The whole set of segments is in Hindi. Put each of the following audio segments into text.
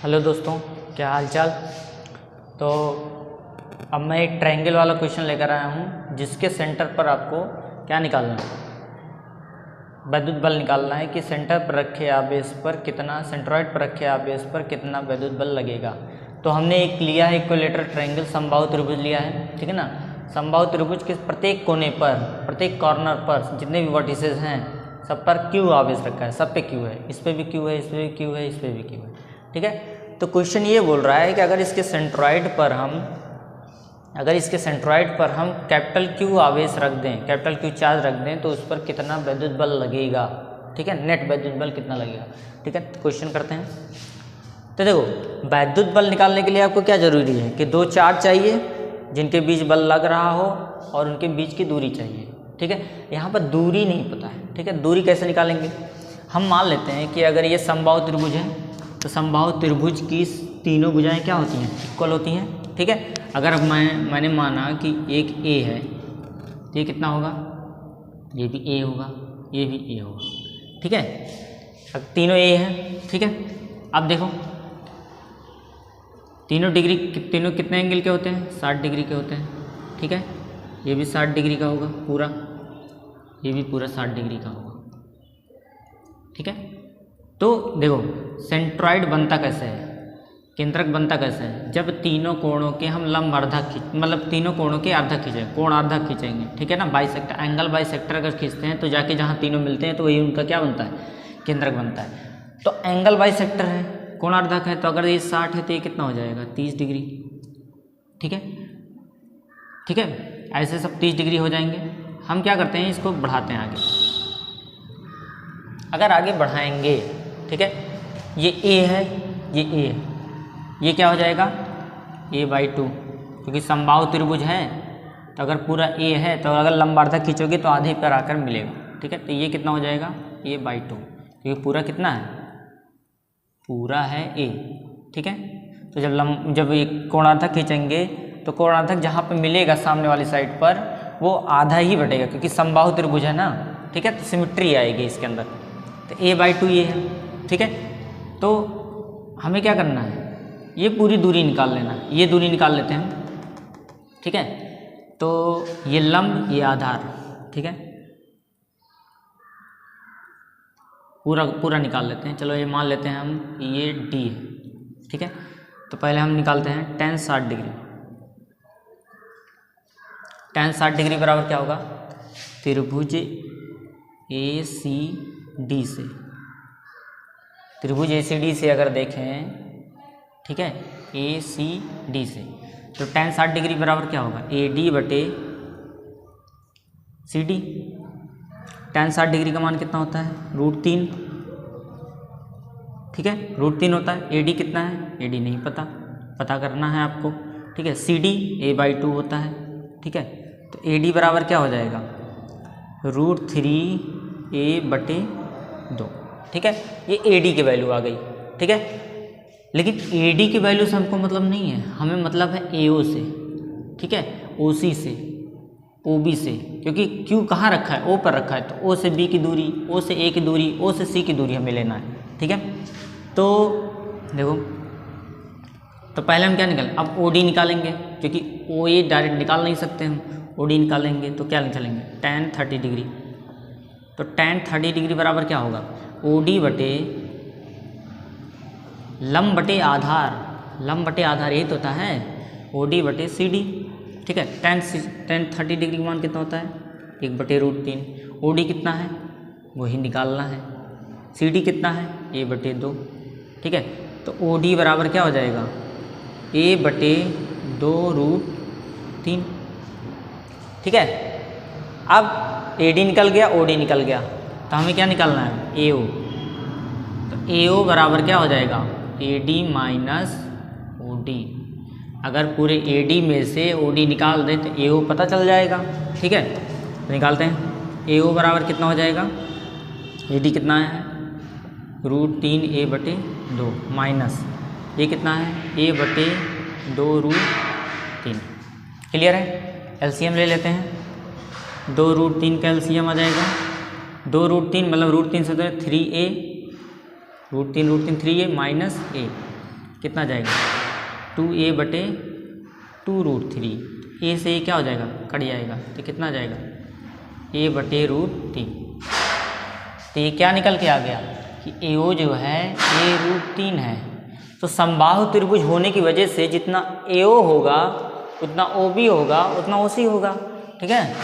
हेलो दोस्तों, क्या हाल चाल। तो अब मैं एक ट्रायंगल वाला क्वेश्चन लेकर आया हूँ जिसके सेंटर पर आपको क्या निकालना है, वैद्युत बल निकालना है कि सेंटर पर रखे आवेश पर कितना, सेंट्रॉइड पर रखे आवेश पर कितना वैद्युत बल लगेगा। तो हमने एक लिया है इक्विलेटरल ट्रायंगल, समबाहु त्रिभुज लिया है, ठीक है ना। समबाहु त्रिभुज के प्रत्येक कोने पर, प्रत्येक कॉर्नर पर जितने भी वर्टिसेस हैं सब पर क्यू आवेश रखा है, सब पे क्यू है, इस पे भी क्यू है, इस पे भी क्यू है, इस पे भी क्यू है, ठीक है। तो क्वेश्चन ये बोल रहा है कि अगर इसके सेंट्रॉइड पर हम कैपिटल क्यू आवेश रख दें, कैपिटल क्यू चार्ज रख दें तो उस पर कितना वैद्युत बल लगेगा, ठीक है, नेट वैद्युत बल कितना लगेगा, ठीक है। तो क्वेश्चन करते हैं। तो देखो, वैद्युत बल निकालने के लिए आपको क्या जरूरी है कि दो चार्ज चाहिए जिनके बीच बल लग रहा हो और उनके बीच की दूरी चाहिए, ठीक है। यहाँ पर दूरी नहीं पता है, ठीक है। दूरी कैसे निकालेंगे, हम मान लेते हैं कि अगर ये समबाहु त्रिभुज है तो समबाहु त्रिभुज की तीनों भुजाएं क्या होती हैं, इक्वल होती हैं, ठीक है। अगर अब मैंने माना कि एक ए है तो ये कितना होगा, ये भी ए होगा, ये भी ए होगा, ठीक है। अब तीनों ए हैं, ठीक है। अब देखो तीनों कितने एंगल के होते हैं, 60 डिग्री के होते हैं, ठीक है। ये भी 60 डिग्री का होगा पूरा, ये भी पूरा 60 डिग्री का होगा, ठीक है। तो देखो सेंट्रॉइड बनता कैसे है, केंद्रक बनता कैसे है, जब तीनों कोणों के हम लंब अर्धक मतलब तीनों कोणों के अर्धक खींचेंगे, कोण अर्धक खींचेंगे, ठीक है ना। बाइसेक्टर, एंगल बाइसेक्टर अगर खींचते हैं तो जाके जहाँ तीनों मिलते हैं तो वही उनका क्या बनता है, केंद्रक बनता है। तो एंगल बाइसेक्टर है, कोण अर्धक है, तो अगर ये 60 है तो ये कितना हो जाएगा, 30 डिग्री, ठीक है, ठीक है। ऐसे सब 30 डिग्री हो जाएंगे। हम क्या करते हैं, इसको बढ़ाते हैं आगे। अगर आगे बढ़ाएंगे, ठीक है, ये ए है, ये ए है, ये क्या हो जाएगा a/2, क्योंकि समबाहु त्रिभुज है तो अगर पूरा ए है तो अगर लंबार्धक खींचोगे तो आधे पर आकर मिलेगा, ठीक है। तो ये कितना हो जाएगा a/2, क्योंकि पूरा कितना है, पूरा है a, ठीक है। तो जब ये कोणार्धक खींचेंगे तो कोणार्धक जहाँ पे मिलेगा सामने वाली साइड पर वो आधा ही बटेगा, क्योंकि समबाहु त्रिभुज है ना, ठीक है। तो सिमिट्री आएगी इसके अंदर। तो a/2 ये है, ठीक है। तो हमें क्या करना है, ये पूरी दूरी निकाल लेना, ये दूरी निकाल लेते हैं हम, ठीक है। तो ये लंब, ये आधार, ठीक है, पूरा निकाल लेते हैं। चलो ये मान लेते हैं हम कि ये d है, ठीक है। तो पहले हम निकालते हैं tan 60 डिग्री। tan 60 डिग्री बराबर क्या होगा, त्रिभुज ACD से, त्रिभुज ACD से अगर देखें, ठीक है, ACD से, तो tan 60 डिग्री बराबर क्या होगा, AD/CD। tan 60 डिग्री का मान कितना होता है, √3, ठीक है, √3 होता है। AD कितना है, AD नहीं पता करना है आपको, ठीक है। CD a/2 होता है, ठीक है। तो AD बराबर क्या हो जाएगा, √3a/2, ठीक है। ये AD की वैल्यू आ गई, ठीक है। लेकिन AD की वैल्यू से हमको मतलब नहीं है, हमें मतलब है AO से, ठीक है, OC से, OB से, क्योंकि Q कहाँ रखा है, O पर रखा है। तो O से B की दूरी, O से A की दूरी, O से C की दूरी हमें लेना है, ठीक है। तो देखो, तो पहले हम क्या निकालें, अब OD निकालेंगे, क्योंकि OA डायरेक्ट निकाल नहीं सकते हम, OD निकालेंगे तो क्या निकालेंगे, tan 30 डिग्री। तो tan 30 डिग्री बराबर क्या होगा, OD बटे लंब बटे आधार, यही तो होता है, OD बटे CD, ठीक है। tan 30 डिग्री का मान कितना होता है, 1/√3। OD कितना है वही निकालना है, CD कितना है, a/2, ठीक है। तो OD बराबर क्या हो जाएगा, a/2√3, ठीक है। अब AD निकल गया, OD निकल गया, तो हमें क्या निकालना है, AO। तो AO बराबर क्या हो जाएगा, AD माइनस OD। अगर पूरे AD में से OD निकाल दें तो AO पता चल जाएगा, ठीक है। तो निकालते हैं, AO बराबर कितना हो जाएगा, AD कितना है, √3a/2 माइनस ये कितना है, a/2√3। क्लियर है। LCM ले लेते हैं, 2√3 का LCM आ जाएगा, 2√3 मतलब √3 से 3a, √3 3a माइनस a कितना जाएगा 2a/2√3। ए से ये क्या हो जाएगा, कट जाएगा, तो कितना जाएगा a/√3। तो ये क्या निकल के आ गया कि AO जो है a√3 है। तो समबाहु त्रिभुज होने की वजह से जितना AO होगा उतना OB होगा उतना OC होगा, ठीक है।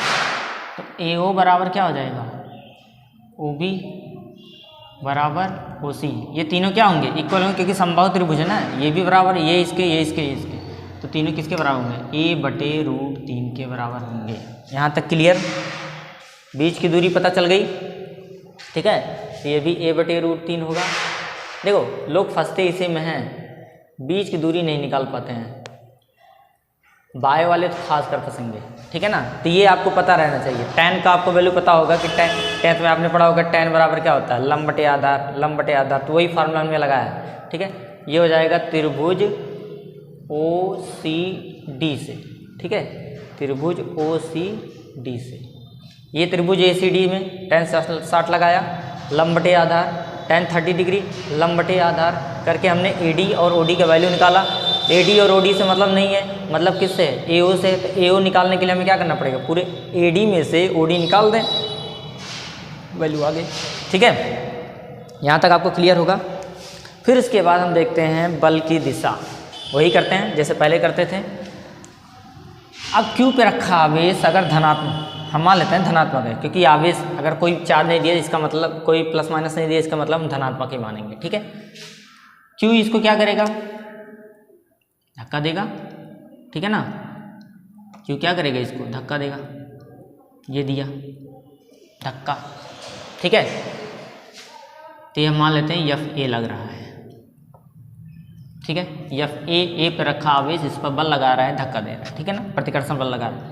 तो AO बराबर क्या हो जाएगा, OB बराबर OC। ये तीनों क्या होंगे, इक्वल होंगे, क्योंकि समबाहु त्रिभुज है ना, ये भी बराबर, ये इसके ये इसके ये इसके, तो तीनों किसके बराबर होंगे, a/√3 के बराबर होंगे। यहाँ तक क्लियर, बीच की दूरी पता चल गई, ठीक है। तो ये भी a/√3 होगा। देखो लोग फंसते इसी में हैं, बीच की दूरी नहीं निकाल पाते हैं, बाय वाले तो खास कर फंसेंगे, ठीक है ना। तो ये आपको पता रहना चाहिए। tan का आपको वैल्यू पता होगा कि टेंथ में आपने पढ़ा होगा tan बराबर क्या होता है, लंब बटे आधार, लंब बटे आधार, तो वही फार्मूला हमने लगाया है, ठीक है। ये हो जाएगा त्रिभुज OCD से, ठीक है, त्रिभुज OCD से। ये त्रिभुज ACD में tan 60 लगाया, लंब बटे आधार tan 30 डिग्री, लंब बटे आधार करके हमने AD और OD का वैल्यू निकाला। AD और OD से मतलब नहीं है, मतलब किससे, AO से। तो AO निकालने के लिए हमें क्या करना पड़ेगा, पूरे AD में से OD निकाल दें, वैल्यू आ गई, ठीक है। यहाँ तक आपको क्लियर होगा। फिर इसके बाद हम देखते हैं बल की दिशा, वही करते हैं जैसे पहले करते थे। अब Q पे रखा आवेश अगर धनात्मक, हम मान लेते हैं धनात्मक है, क्योंकि आवेश अगर कोई चार्ज नहीं दिया इसका मतलब, कोई प्लस माइनस नहीं दिया इसका मतलब हम धनात्मक ही मानेंगे, ठीक है। Q इसको क्या करेगा, धक्का देगा, ठीक है ना। Q क्या करेगा, इसको धक्का देगा, ये दिया धक्का, ठीक है। तो ये हम मान लेते हैं FA लग रहा है, ठीक है। FA पे रखा आवेश, इस पर बल लगा रहा है, धक्का दे रहा है, ठीक है ना, प्रतिकर्षण बल लगा रहा है।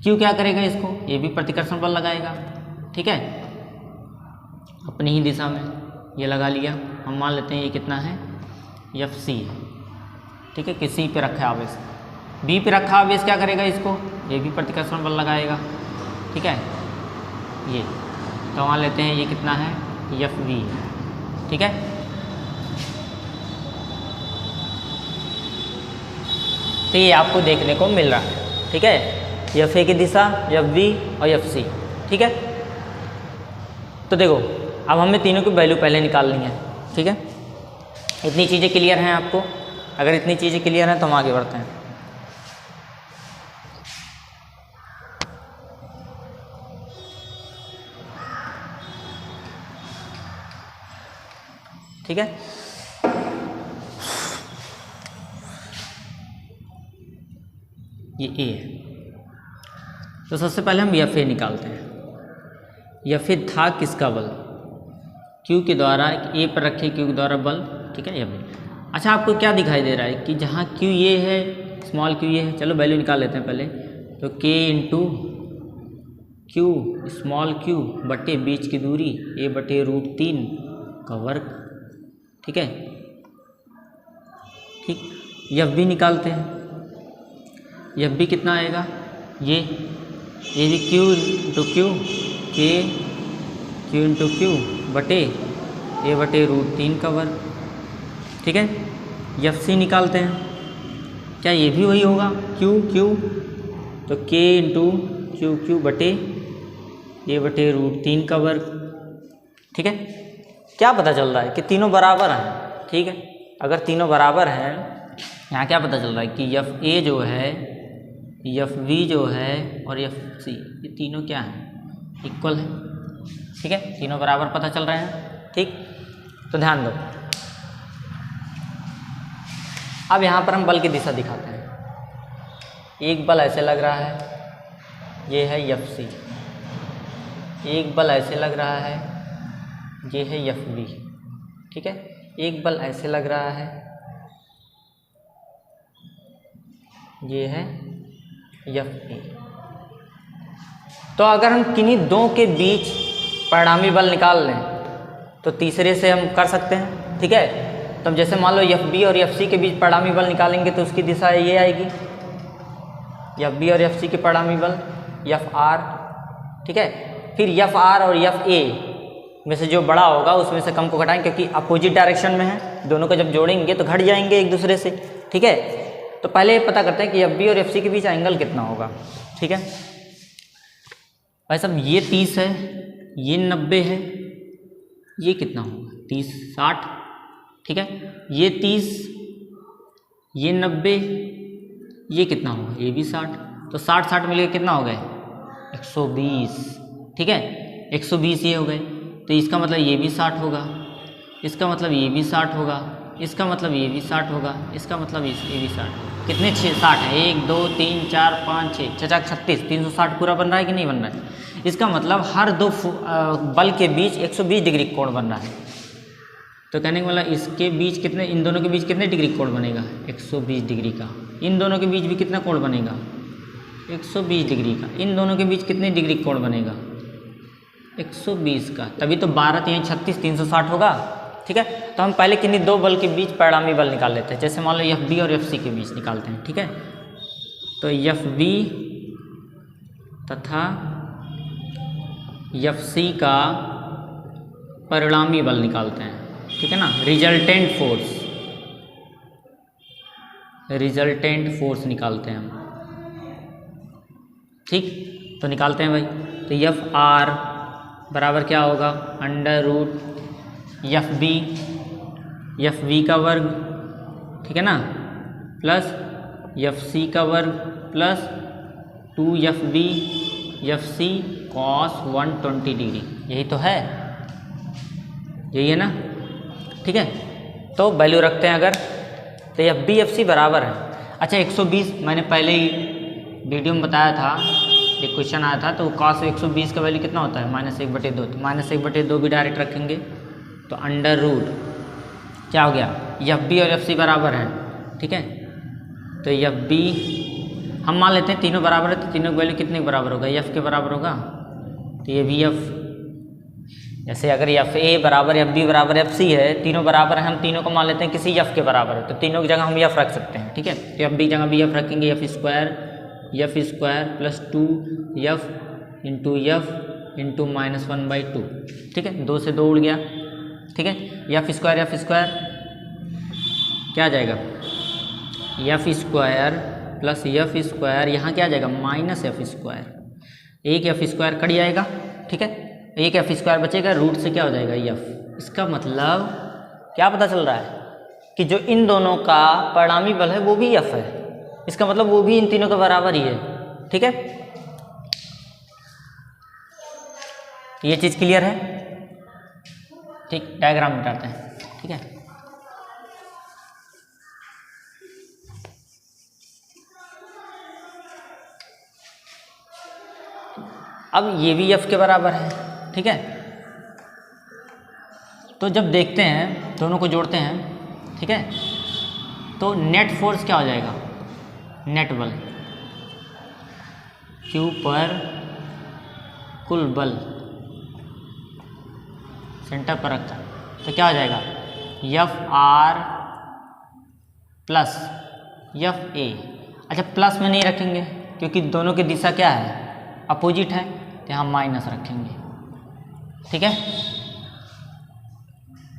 Q क्या करेगा, इसको ये भी प्रतिकर्षण बल लगाएगा, ठीक है, अपनी ही दिशा में ये लगा लिया। हम मान लेते हैं ये कितना है, FC है, ठीक है, किसी पे रखा आवेश। B पे रखा आवेश क्या करेगा, इसको ये भी प्रतिकर्षण बल लगाएगा, ठीक है। ये तो मान लेते हैं ये कितना है, FV है, ठीक है। तो ये आपको देखने को मिल रहा है, ठीक है, FA की दिशा, FV और FC, ठीक है। तो देखो अब हमें तीनों की वैल्यू पहले निकालनी है, ठीक है। इतनी चीज़ें क्लियर हैं आपको, अगर इतनी चीज़ें क्लियर हैं तो हम आगे बढ़ते हैं। ठीक है, ये A है, तो सबसे पहले हम FA निकालते हैं। FA था किसका बल, Q के द्वारा, A पर रखे Q के द्वारा बल, ठीक है। FA, अच्छा आपको क्या दिखाई दे रहा है कि जहाँ Q ये है, स्मॉल q ये है, चलो वैल्यू निकाल लेते हैं पहले। तो K into Q small q बटे बीच की दूरी A/√3 का वर्ग, ठीक है। ठीक, FB निकालते हैं। FB कितना आएगा, ये भी Q into Q, Q into Q बटे A/√3 का वर्ग, ठीक है। FC निकालते हैं, क्या ये भी वही होगा, Q, तो K इंटू Q बटे A/√3 का वर्ग, ठीक है। क्या पता चल रहा है कि तीनों बराबर हैं, ठीक है। अगर तीनों बराबर हैं, यहाँ क्या पता चल रहा है कि FA जो है, FV जो है और FC, ये तीनों क्या हैं, इक्वल है, ठीक है। तीनों बराबर पता चल रहे हैं, ठीक। तो ध्यान दो, अब यहाँ पर हम बल की दिशा दिखाते हैं। एक बल ऐसे लग रहा है, ये है FC। एक बल ऐसे लग रहा है, ये है FV, ठीक है। एक बल ऐसे लग रहा है, ये है FA। तो अगर हम किन्हीं दो के बीच परिणामी बल निकाल लें तो तीसरे से हम कर सकते हैं, ठीक है। तो अब जैसे मान लो FB और FC के बीच परिणामी बल निकालेंगे तो उसकी दिशा ये आएगी, FB और FC के परिणामी बल FR, ठीक है। फिर FR और FA में से जो बड़ा होगा उसमें से कम को घटाएं, क्योंकि अपोजिट डायरेक्शन में है, दोनों को जब जोड़ेंगे तो घट जाएंगे एक दूसरे से। ठीक है, तो पहले पता करते हैं कि एफ बी और एफ सी के बीच एंगल कितना होगा। ठीक है भाई साहब, ये 30 है, ये 90 है, ये कितना होगा 30 60। ठीक है, ये 30, ये 90, ये कितना होगा, ये भी 60, तो 60 60 मिलकर कितना हो गए 120। ठीक है, 120 ये हो गए, तो इसका मतलब ये भी 60 होगा, इसका मतलब ये भी 60 होगा, इसका मतलब ये भी 60 होगा, इसका मतलब ये भी 60 होगा। कितने 60 है, 1 2 3 4 5 6 6 36 360 पूरा बन रहा है कि नहीं बन रहा है। इसका मतलब हर दो बल के बीच 120 डिग्री कोण बन रहा है। तो कहने का मतलब इसके बीच कितने, इन दोनों के बीच कितने डिग्री कोण बनेगा 120 डिग्री का। इन दोनों के बीच भी कितना कोण बनेगा 120 डिग्री का। इन दोनों के बीच कितने डिग्री कोण बनेगा 120 का, तभी तो 12 3 36 360 होगा। ठीक है, तो हम पहले किन्हीं दो बल के बीच परिणामी बल निकाल लेते हैं। जैसे मान लो एफ बी और एफ सी के बीच निकालते हैं। ठीक है, तो एफ बी तथा एफ सी का परिणामी बल निकालते हैं। ठीक है ना, रिजल्टेंट फोर्स निकालते हैं हम। ठीक, तो निकालते हैं भाई। तो एफ आर बराबर क्या होगा अंडर रूट एफ बी का वर्ग, ठीक है ना, प्लस एफ सी का वर्ग plus 2 F B F C cos 120 degree. यही तो है, यही है ना। ठीक है, तो वैल्यू रखते हैं अगर, तो एफ बी एफ सी बराबर है। अच्छा 120 मैंने पहले ही वीडियो में बताया था, एक क्वेश्चन आया था, तो कॉस 120 का वैल्यू कितना होता है -1/2। तो -1/2 भी डायरेक्ट रखेंगे, तो अंडर रूट क्या हो गया एफ बी और एफ सी बराबर है। ठीक है, तो एफ बी हम मान लेते हैं तीनों बराबर है, तो तीनों की वैल्यू कितने के बराबर होगा एफ के बराबर होगा। तो ये भी एफ, जैसे अगर एफ ए बराबर एफ बी बराबर एफ सी है, तीनों बराबर है, हम तीनों को मान लेते हैं किसी एफ के बराबर है, तो तीनों की जगह हम एफ रख सकते हैं। ठीक है, तो एफ बी जगह भी एफ रखेंगे, F square plus 2 F into -1/2। ठीक है, 2 से 2 उड़ गया। ठीक है, एफ स्क्वायर क्या आ जाएगा F square plus F square, यहाँ क्या आ जाएगा -एफ स्क्वायर। एक एफ स्क्वायर कट जाएगा। ठीक है, एक एफ स्क्वायर बचेगा, रूट से क्या हो जाएगा एफ। इसका मतलब क्या पता चल रहा है कि जो इन दोनों का परिणामी बल है वो भी एफ है। इसका मतलब वो भी इन तीनों के बराबर ही है। ठीक है, तो ये चीज़ क्लियर है। ठीक, डायग्राम मिटाते हैं। ठीक है, अब ये भी एफ के बराबर है। ठीक है, तो जब देखते हैं दोनों को जोड़ते हैं, ठीक है, तो नेट फोर्स क्या हो जाएगा नेट बल क्यू पर कुल बल सेंटर पर रखा, तो क्या हो जाएगा F R plus F A. अच्छा प्लस में नहीं रखेंगे क्योंकि दोनों की दिशा क्या है अपोजिट है, तो यहाँ माइनस रखेंगे। ठीक है,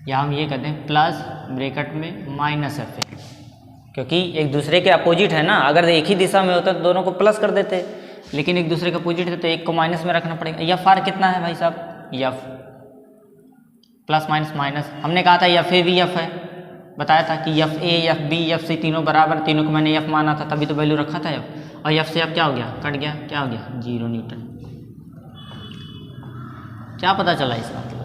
या हम ये कहते हैं प्लस ब्रैकेट में माइनस एफ ए, क्योंकि एक दूसरे के अपोजिट है ना। अगर एक ही दिशा में होता तो दोनों को प्लस कर देते, लेकिन एक दूसरे के अपोजिट है तो एक को माइनस में रखना पड़ेगा। एफ आर कितना है भाई साहब एफ प्लस माइनस हमने कहा था एफ ए भी एफ है, बताया था कि F A F B F C तीनों बराबर, तीनों को मैंने एफ माना था, तभी तो वैल्यू रखा था एफ। और एफ से अब क्या हो गया कट गया, क्या हो गया 0 न्यूटन। क्या पता चला इसका मतलब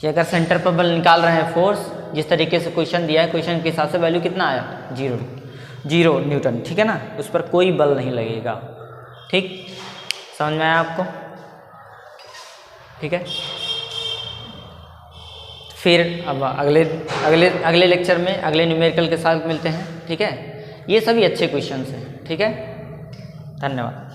कि अगर सेंटर पर बल निकाल रहे हैं फोर्स, जिस तरीके से क्वेश्चन दिया है, क्वेश्चन के हिसाब से वैल्यू कितना आया 0 न्यूटन। ठीक है ना, उस पर कोई बल नहीं लगेगा। ठीक, समझ में आया आपको। ठीक है, फिर अब अगले लेक्चर में अगले न्यूमेरिकल के साथ मिलते हैं। ठीक है, ये सभी अच्छे क्वेश्चंस हैं। ठीक है, धन्यवाद।